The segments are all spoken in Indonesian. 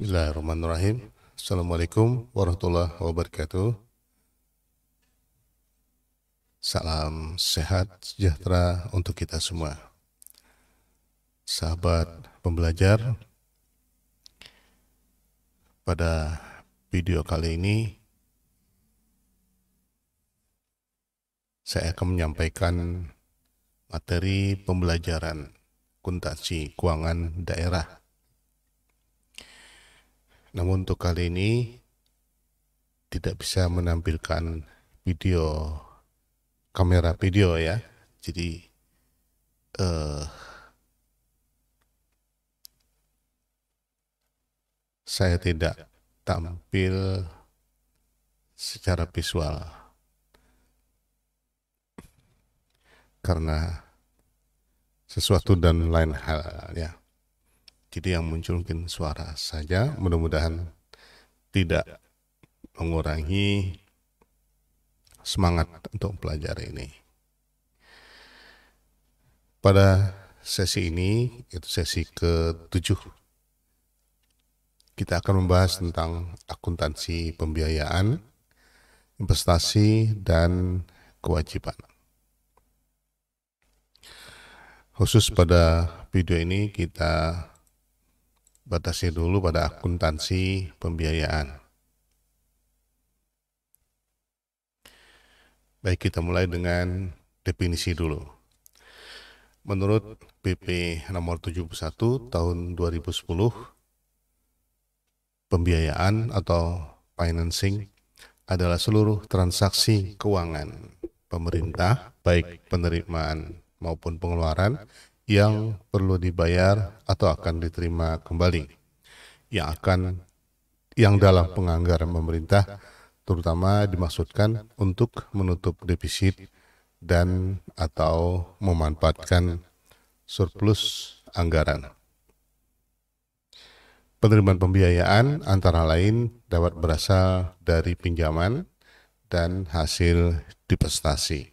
Bismillahirrahmanirrahim. Assalamualaikum warahmatullahi wabarakatuh. Salam sehat sejahtera untuk kita semua. Sahabat pembelajar, pada video kali ini saya akan menyampaikan materi pembelajaran akuntansi keuangan daerah. Namun untuk kali ini tidak bisa menampilkan kamera video ya. Jadi saya tidak tampil secara visual karena sesuatu dan lain hal ya. Jadi yang muncul mungkin suara saja, mudah-mudahan tidak mengurangi semangat untuk mempelajari ini. Pada sesi ini, yaitu sesi ke-7, kita akan membahas tentang akuntansi pembiayaan, investasi, dan kewajiban. Khusus pada video ini kita batasi dulu pada akuntansi pembiayaan. Baik, kita mulai dengan definisi dulu. Menurut PP nomor 71 tahun 2010, pembiayaan atau financing adalah seluruh transaksi keuangan pemerintah, baik penerimaan maupun pengeluaran yang perlu dibayar atau akan diterima kembali, yang dalam penganggaran pemerintah terutama dimaksudkan untuk menutup defisit dan atau memanfaatkan surplus anggaran. Penerimaan pembiayaan antara lain dapat berasal dari pinjaman dan hasil divestasi.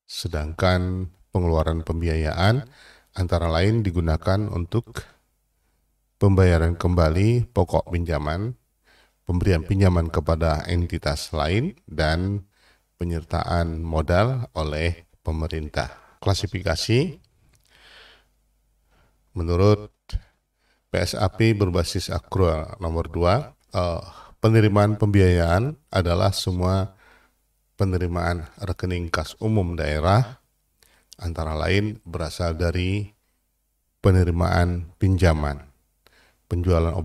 Sedangkan pengeluaran pembiayaan antara lain digunakan untuk pembayaran kembali pokok pinjaman, pemberian pinjaman kepada entitas lain, dan penyertaan modal oleh pemerintah. Klasifikasi menurut PSAP berbasis akrual nomor 2, penerimaan pembiayaan adalah semua penerimaan rekening kas umum daerah, antara lain berasal dari penerimaan pinjaman, penjualan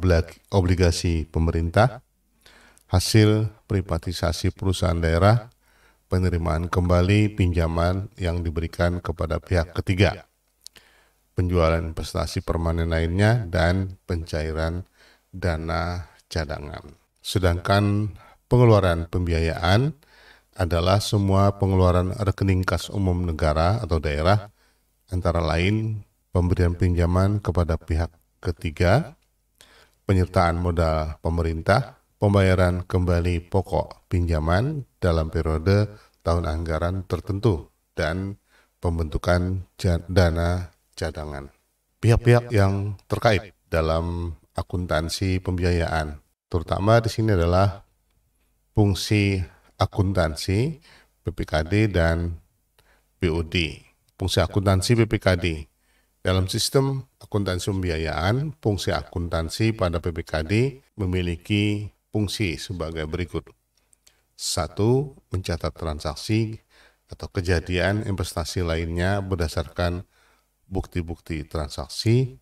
obligasi pemerintah, hasil privatisasi perusahaan daerah, penerimaan kembali pinjaman yang diberikan kepada pihak ketiga, penjualan investasi permanen lainnya, dan pencairan dana cadangan. Sedangkan pengeluaran pembiayaan adalah semua pengeluaran rekening kas umum negara atau daerah, antara lain pemberian pinjaman kepada pihak ketiga, penyertaan modal pemerintah, pembayaran kembali pokok pinjaman dalam periode tahun anggaran tertentu, dan pembentukan dana cadangan. Pihak-pihak yang terkait dalam akuntansi pembiayaan, terutama di sini adalah fungsi akuntansi, PPKD, dan BOD. Fungsi akuntansi PPKD. Dalam sistem akuntansi pembiayaan, fungsi akuntansi pada PPKD memiliki fungsi sebagai berikut. 1. Mencatat transaksi atau kejadian investasi lainnya berdasarkan bukti-bukti transaksi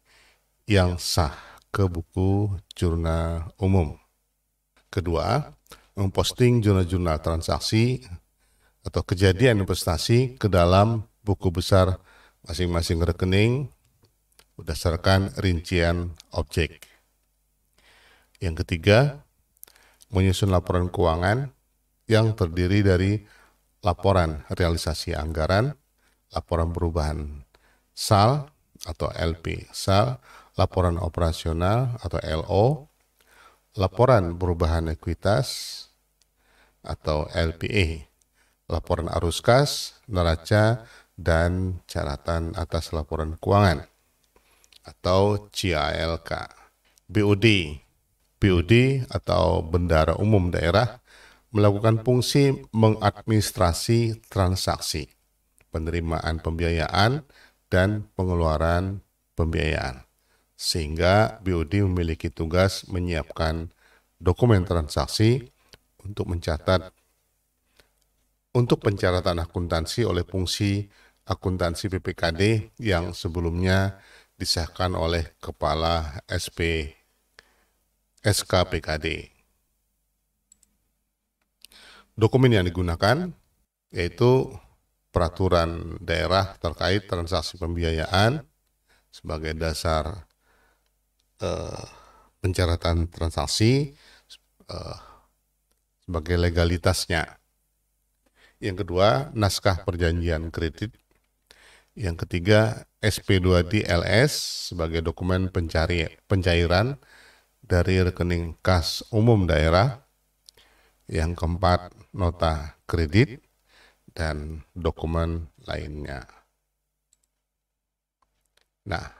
yang sah ke buku jurnal umum. Kedua, memposting jurnal-jurnal transaksi atau kejadian investasi ke dalam buku besar masing-masing rekening berdasarkan rincian objek. Yang ketiga, menyusun laporan keuangan yang terdiri dari laporan realisasi anggaran, laporan perubahan SAL atau LP SAL, laporan operasional atau LO, laporan perubahan ekuitas atau LPE, laporan arus kas, neraca, dan catatan atas laporan keuangan atau CALK. BOD. BOD atau Bendahara Umum Daerah melakukan fungsi mengadministrasi transaksi, penerimaan pembiayaan, dan pengeluaran pembiayaan. Sehingga BOD memiliki tugas menyiapkan dokumen transaksi untuk pencatatan akuntansi oleh fungsi akuntansi PPKD yang sebelumnya disahkan oleh Kepala SKPKD. Dokumen yang digunakan yaitu peraturan daerah terkait transaksi pembiayaan sebagai dasar pencatatan transaksi sebagai legalitasnya. Yang kedua, naskah perjanjian kredit. Yang ketiga, SP2D LS sebagai dokumen pencairan dari rekening kas umum daerah. Yang keempat, nota kredit dan dokumen lainnya. Nah,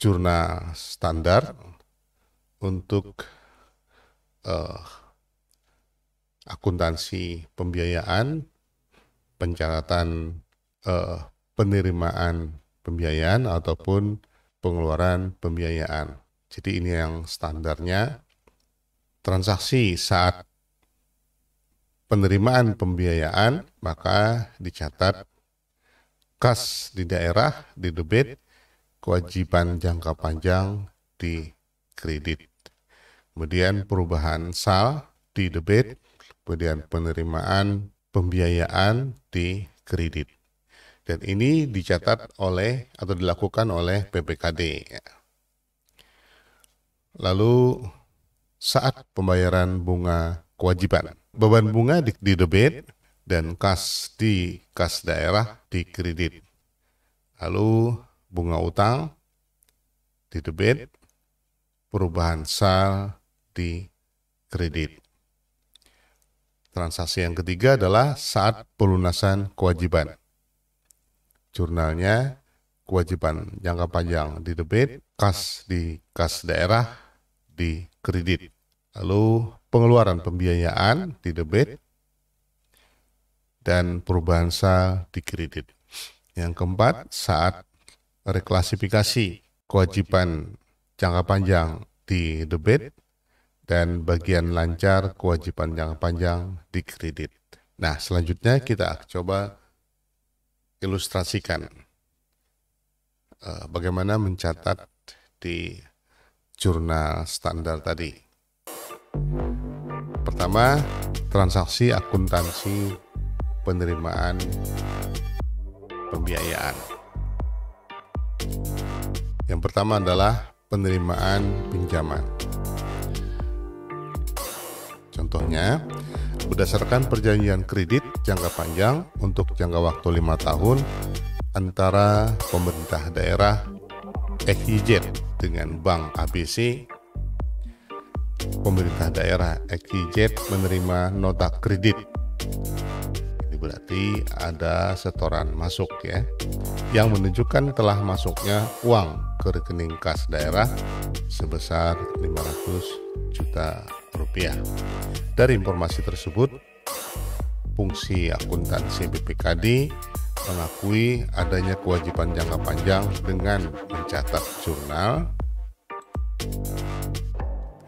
jurnal standar untuk akuntansi pembiayaan, pencatatan penerimaan pembiayaan ataupun pengeluaran pembiayaan. Jadi ini yang standarnya. Transaksi saat penerimaan pembiayaan maka dicatat kas di daerah di debit, kewajiban jangka panjang di kredit. Kemudian perubahan sal di debit, kemudian penerimaan pembiayaan di kredit. Dan ini dicatat oleh atau dilakukan oleh PPKD. Lalu saat pembayaran bunga kewajiban, beban bunga di debit dan kas di kas daerah di kredit. Lalu bunga utang di debit, perubahan sal di kredit. Transaksi yang ketiga adalah saat pelunasan kewajiban. Jurnalnya kewajiban jangka panjang di debit, kas di kas daerah di kredit. Lalu pengeluaran pembiayaan di debit dan perubahan sal di kredit. Yang keempat, saat reklasifikasi kewajiban jangka panjang di debit dan bagian lancar kewajiban jangka panjang di kredit. Nah, selanjutnya kita coba ilustrasikan bagaimana mencatat di jurnal standar tadi. Pertama, transaksi akuntansi penerimaan pembiayaan. Yang pertama adalah penerimaan pinjaman. Contohnya, berdasarkan perjanjian kredit jangka panjang untuk jangka waktu 5 tahun antara pemerintah daerah XYZ dengan Bank ABC, pemerintah daerah XYZ menerima nota kredit. Ini berarti ada setoran masuk ya, yang menunjukkan telah masuknya uang ke rekening kas daerah sebesar 500 juta rupiah. Dari informasi tersebut, fungsi akuntansi BPKD mengakui adanya kewajiban jangka panjang dengan mencatat jurnal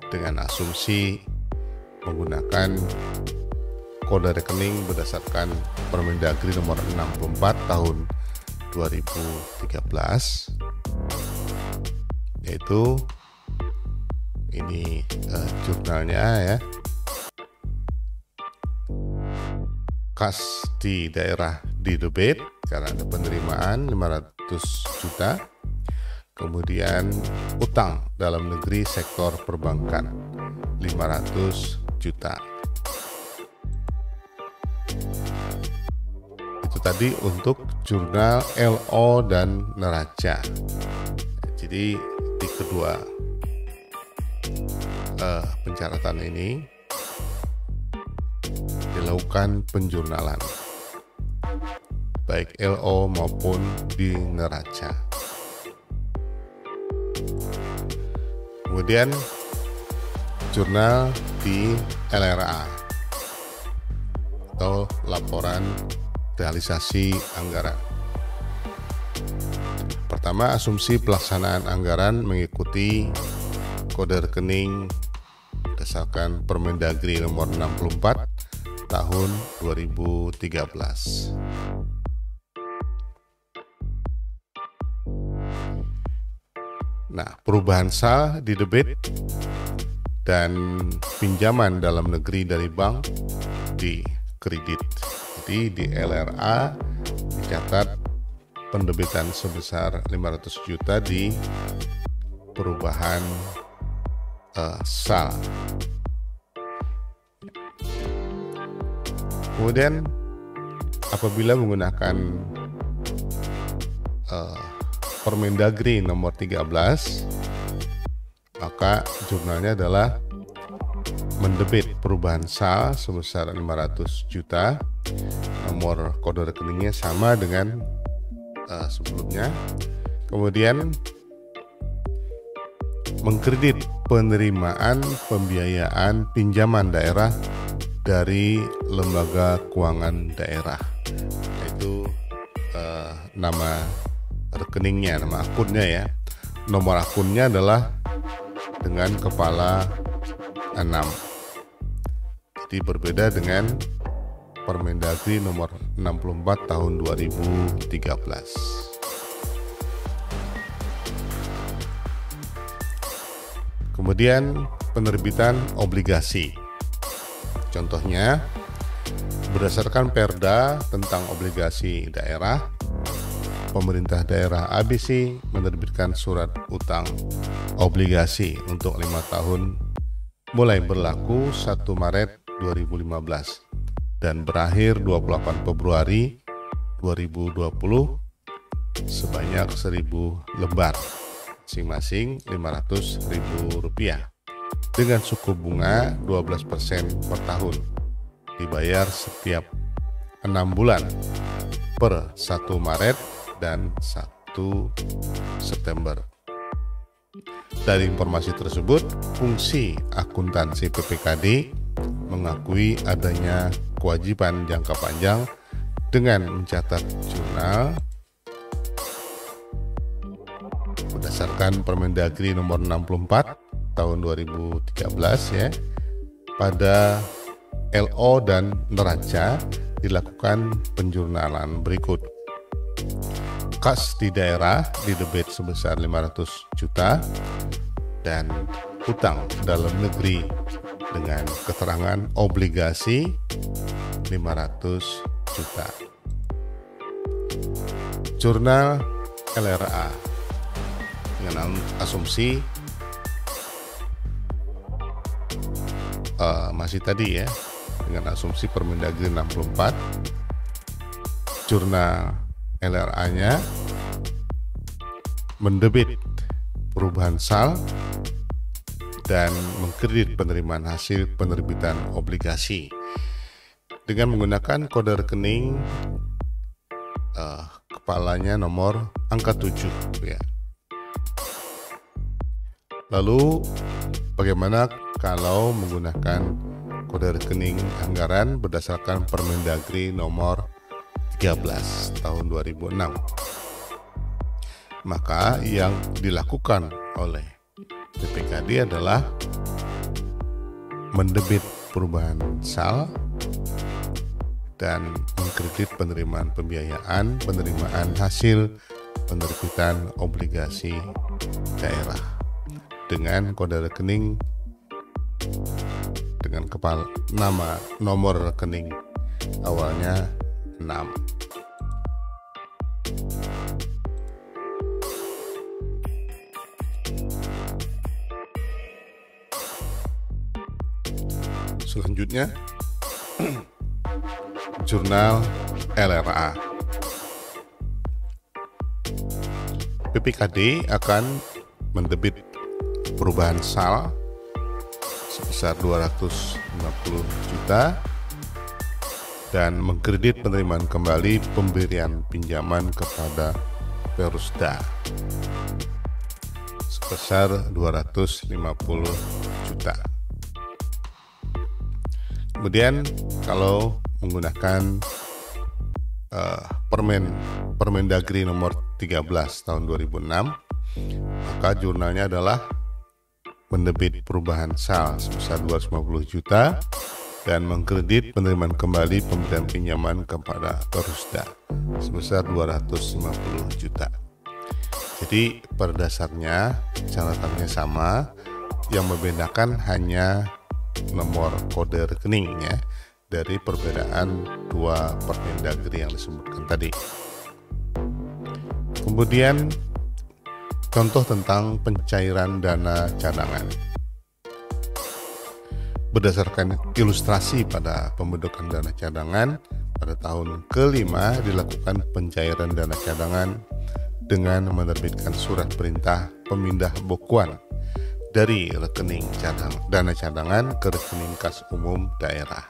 dengan asumsi menggunakan kode rekening berdasarkan Permendagri nomor 64 tahun 2013, yaitu ini jurnalnya ya, kas di daerah di debit karena ada penerimaan 500 juta, kemudian utang dalam negeri sektor perbankan 500 juta. Itu tadi untuk jurnal LO dan neraca. Jadi di kedua pencatatan ini dilakukan penjurnalan baik LO maupun di neraca. Kemudian jurnal di LRA atau laporan realisasi anggaran. Pertama, asumsi pelaksanaan anggaran mengikuti kode rekening berdasarkan Permendagri nomor 64 tahun 2013. Nah, perubahan saldo di debit dan pinjaman dalam negeri dari bank di kredit. Jadi di LRA dicatat pendebitan sebesar 500 juta di perubahan saldo. Kemudian apabila menggunakan Permendagri nomor 13, maka jurnalnya adalah mendebit perubahan saldo sebesar 500 juta. Nomor kode rekeningnya sama dengan sebelumnya. Kemudian mengkredit penerimaan pembiayaan pinjaman daerah dari lembaga keuangan daerah. Itu nama rekeningnya, nama akunnya ya. Nomor akunnya adalah dengan kepala 6. Jadi berbeda dengan Permendagri nomor 64 tahun 2013. Kemudian penerbitan obligasi. Contohnya, berdasarkan Perda tentang obligasi daerah, pemerintah daerah ABC menerbitkan surat utang obligasi untuk 5 tahun mulai berlaku 1 Maret 2015 dan berakhir 28 Februari 2020 sebanyak 1.000 lembar, masing-masing Rp500.000 dengan suku bunga 12% per tahun, dibayar setiap 6 bulan per 1 Maret dan 1 September. Dari informasi tersebut, fungsi akuntansi PPKD mengakui adanya kewajiban jangka panjang dengan mencatat jurnal berdasarkan Permendagri nomor 64 tahun 2013 ya. Pada LO dan neraca dilakukan penjurnalan berikut. Kas di daerah didebit sebesar 500 juta dan utang dalam negeri dengan keterangan obligasi 500 juta. Jurnal LRA dengan asumsi masih tadi ya, dengan asumsi Permendagri 64, jurnal LRA-nya mendebit perubahan saldo dan mengkredit penerimaan hasil penerbitan obligasi dengan menggunakan kode rekening kepalanya nomor angka 7 ya. Lalu bagaimana kalau menggunakan kode rekening anggaran berdasarkan Permendagri nomor 13 tahun 2006? Maka yang dilakukan oleh PPKD adalah mendebit perubahan saldo dan mengkredit penerimaan pembiayaan, penerimaan hasil penerbitan obligasi daerah dengan kode rekening dengan kepala nama nomor rekening awalnya 6. Selanjutnya, jurnal LRA. PPKD akan mendebit perubahan saldo sebesar 250 juta dan mengkredit penerimaan kembali pemberian pinjaman kepada Perusda sebesar 250 juta. Kemudian kalau menggunakan Permendagri nomor 13 tahun 2006, maka jurnalnya adalah mendebit perubahan SAL sebesar 250 juta dan mengkredit penerimaan kembali pemberian pinjaman kepada Perusda sebesar 250 juta. Jadi pada dasarnya catatannya sama, yang membedakan hanya nomor kode rekeningnya dari perbedaan dua Permendagri yang disebutkan tadi. Kemudian contoh tentang pencairan dana cadangan. Berdasarkan ilustrasi pada pembentukan dana cadangan, pada tahun kelima dilakukan pencairan dana cadangan dengan menerbitkan surat perintah pemindah bukuan dari rekening dana cadangan ke rekening kas umum daerah.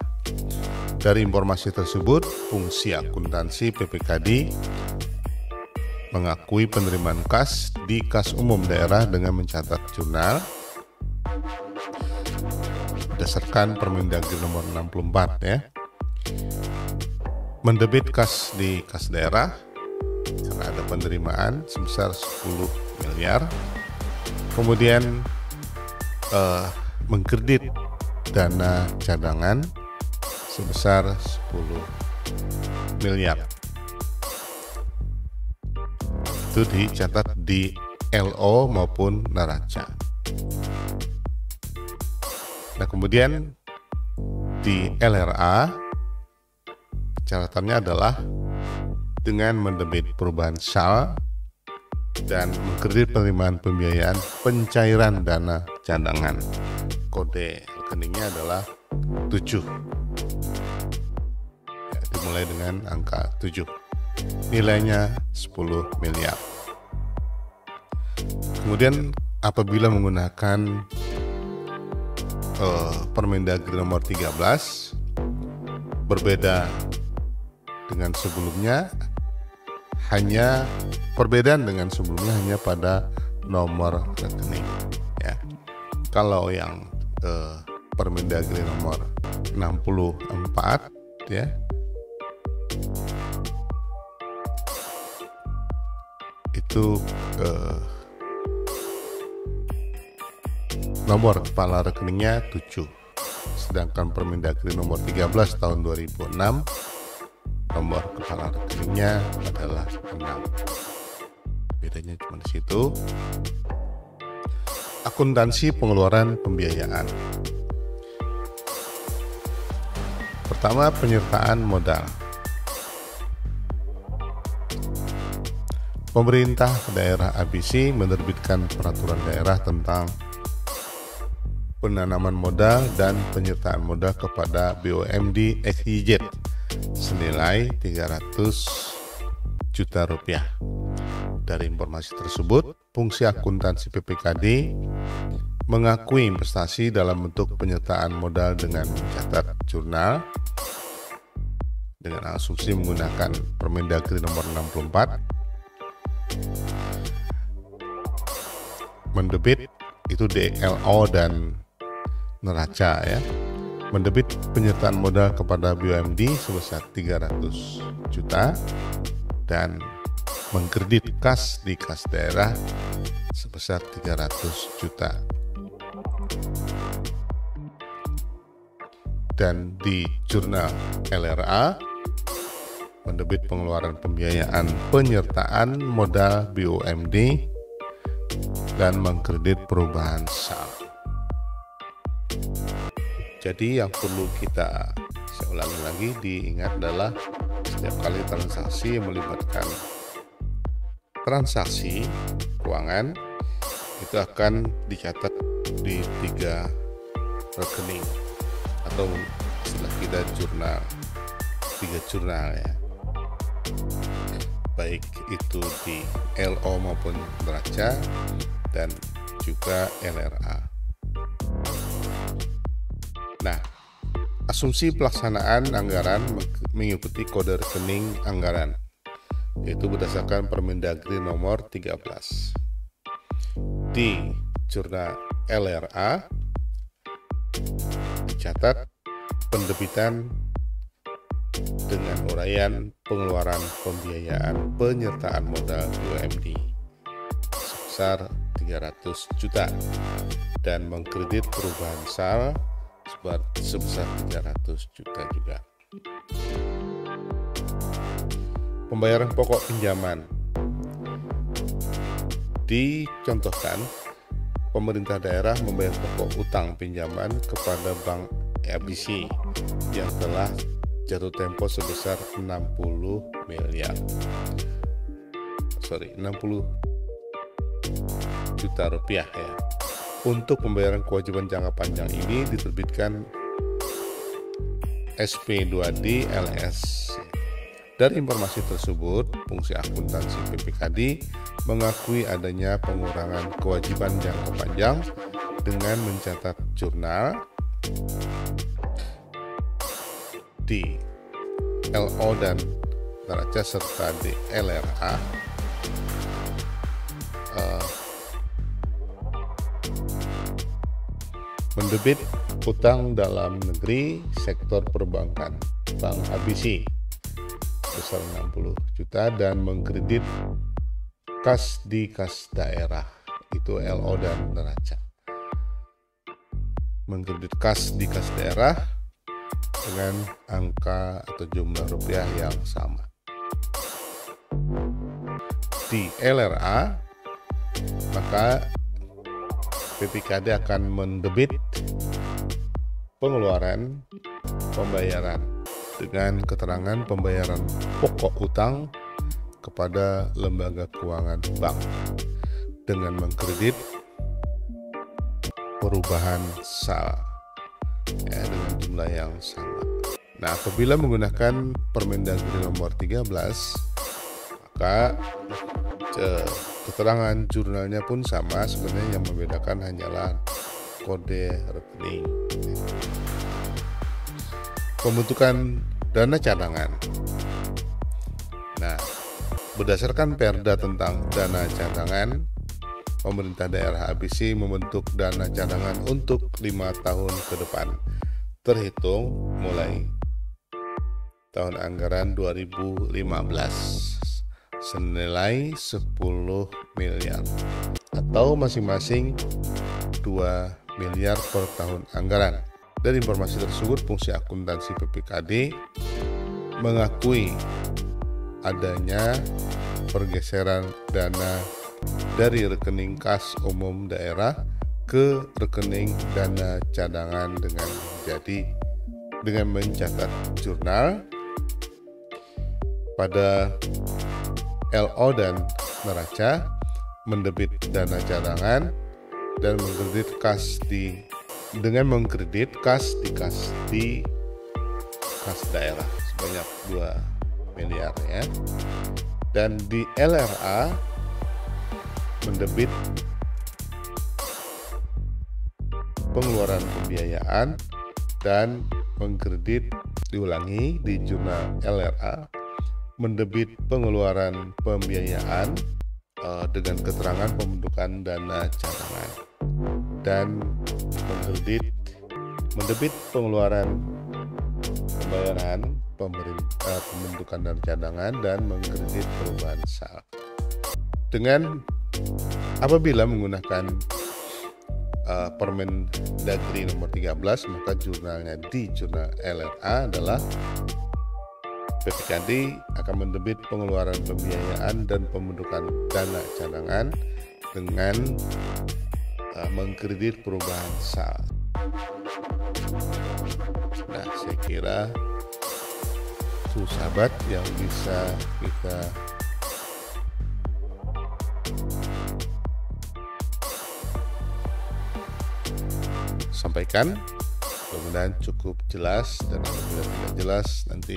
Dari informasi tersebut, fungsi akuntansi PPKD mengakui penerimaan kas di kas umum daerah dengan mencatat jurnal berdasarkan Permendagri nomor 64 ya. Mendebit kas di kas daerah karena ada penerimaan sebesar 10 miliar. Kemudian mengkredit dana cadangan sebesar 10 miliar. Itu dicatat di LO maupun neraca. Nah, kemudian di LRA catatannya adalah dengan mendebit perubahan SAL dan mengkredit penerimaan pembiayaan pencairan dana cadangan. Kode rekeningnya adalah 7. Ya, dimulai dengan angka 7. Nilainya 10 miliar. Kemudian apabila menggunakan Permendagri nomor 13, berbeda dengan sebelumnya, perbedaan dengan sebelumnya hanya pada nomor rekening ya. Kalau yang Permendagri nomor 64 ya, itu nomor kepala rekeningnya 7, sedangkan Permendagri nomor 13 tahun 2006 nomor kepala rekeningnya adalah 6. Bedanya cuma di situ. Akuntansi pengeluaran pembiayaan. Pertama, penyertaan modal. Pemerintah daerah ABC menerbitkan peraturan daerah tentang penanaman modal dan penyertaan modal kepada BUMD XYZ senilai 300 juta rupiah. Dari informasi tersebut, fungsi akuntansi PPKD mengakui investasi dalam bentuk penyertaan modal dengan mencatat jurnal dengan asumsi menggunakan Permendagri nomor 64. Mendebit itu DLO dan neraca ya. Mendebit penyertaan modal kepada BUMD sebesar 300 juta dan mengkredit kas di kas daerah sebesar 300 juta. Dan di jurnal LRA mendebit pengeluaran pembiayaan penyertaan modal BUMD dan mengkredit perubahan SAL. Jadi yang perlu saya ulangi lagi diingat adalah setiap kali transaksi yang melibatkan transaksi keuangan itu akan dicatat di 3 rekening atau istilah kita jurnal, 3 jurnal ya, baik itu di LO maupun neraca dan juga LRA. Nah, asumsi pelaksanaan anggaran mengikuti kode rekening anggaran, yaitu berdasarkan Permendagri nomor 13. di jurnal LRA dicatat pendebitan dengan uraian pengeluaran pembiayaan penyertaan modal BUMD sebesar 300 juta dan mengkredit perubahan SAL sebesar 300 juta juga. Pembayaran pokok pinjaman dicontohkan, pemerintah daerah membayar pokok utang pinjaman kepada Bank ABC yang telah jatuh tempo sebesar 60 juta rupiah ya. Untuk pembayaran kewajiban jangka panjang ini diterbitkan SP2D LS. Dari informasi tersebut, fungsi akuntansi PPKD mengakui adanya pengurangan kewajiban jangka panjang dengan mencatat jurnal di LO dan neraca serta di LRA mendebit utang dalam negeri sektor perbankan Bank ABC besar 60 juta dan mengkredit kas di kas daerah, itu LO dan neraca. Mengkredit kas di kas daerah dengan angka atau jumlah rupiah yang sama. Di LRA, maka PPKD akan mendebit pengeluaran pembayaran dengan keterangan pembayaran pokok utang kepada lembaga keuangan bank dengan mengkredit perubahan SAL dengan jumlah yang sama. Nah, apabila menggunakan Permendagri nomor 13, maka keterangan jurnalnya pun sama. Sebenarnya yang membedakan hanyalah kode rekening. Pembentukan dana cadangan. Nah, berdasarkan Perda tentang dana cadangan, pemerintah daerah ABC membentuk dana cadangan untuk 5 tahun ke depan, terhitung mulai tahun anggaran 2015, senilai 10 miliar atau masing-masing 2 miliar per tahun anggaran. Dari informasi tersebut, fungsi akuntansi PPKD mengakui adanya pergeseran dana dari rekening kas umum daerah ke rekening dana cadangan dengan mencatat jurnal pada LO dan neraca, mendebit dana cadangan dan mengkredit kas dengan mengkredit kas di kas daerah sebanyak 2 miliar ya. Dan di LRA mendebit pengeluaran pembiayaan dan mengkredit, diulangi, di jurnal LRA mendebit pengeluaran pembiayaan dengan keterangan pembentukan dana cadangan dan mendebit pengeluaran pembayaran pembentukan dana cadangan dan mengkredit perubahan SAL. Dengan apabila menggunakan Permendagri nomor 13, maka jurnalnya di jurnal LRA adalah PPKD akan mendebit pengeluaran pembiayaan dan pembentukan dana cadangan dengan mengkredit perubahan SAL. Nah, saya kira sahabat yang bisa kita sampaikan, mudah-mudahan cukup jelas, dan apabila tidak jelas nanti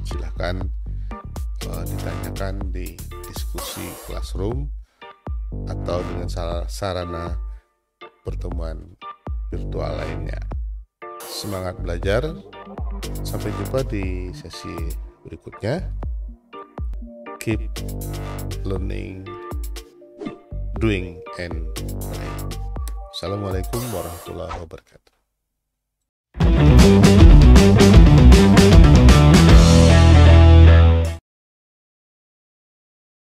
silahkan ditanyakan di diskusi classroom atau dengan sarana pertemuan virtual lainnya. Semangat belajar, sampai jumpa di sesi berikutnya. Keep learning doing and play. Assalamualaikum warahmatullahi wabarakatuh.